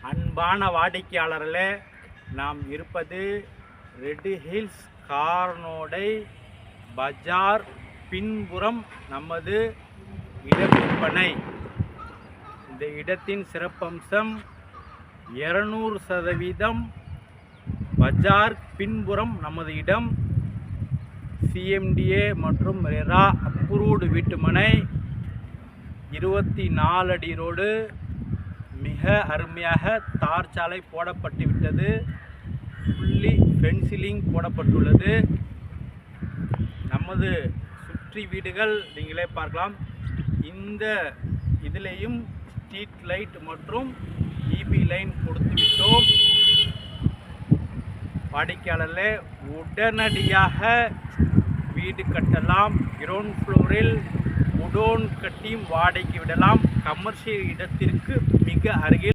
அன்பான வாடிக்கையாளர்களே, நாம் இருப்பது ரெட் ஹில்ஸ் கார்னோடை பஜார் பின்புறம் நமது இட விற்பனை. இந்த இடத்தின் சிறப்பம்சம் 200% பஜார் பின்புறம் நமது இடம். CMDA மற்றும் ரெரா அப்ரூவ்டு வீட்டுமனை, 24 அடி ரோடு, மிக அருமையாக தார் சாலை போடப்பட்டு விட்டது. ஃபுல்லி ஃபென்சிலிங் போடப்பட்டுள்ளது. நமது சுற்றி வீடுகள் நீங்களே பார்க்கலாம். இந்த இதிலேயும் ஸ்ட்ரீட் லைட் மற்றும் EB லைன் கொடுத்து விட்டோம். வாடிக்கையாளர்களே, உடனடியாக வீடு கட்டலாம். கிரவுண்ட் ஃப்ளோரில் குடோன் கட்டியும் வாடகைக்கு விடலாம். கமர்ஷியல் இடத்திற்கு மிக அருகில்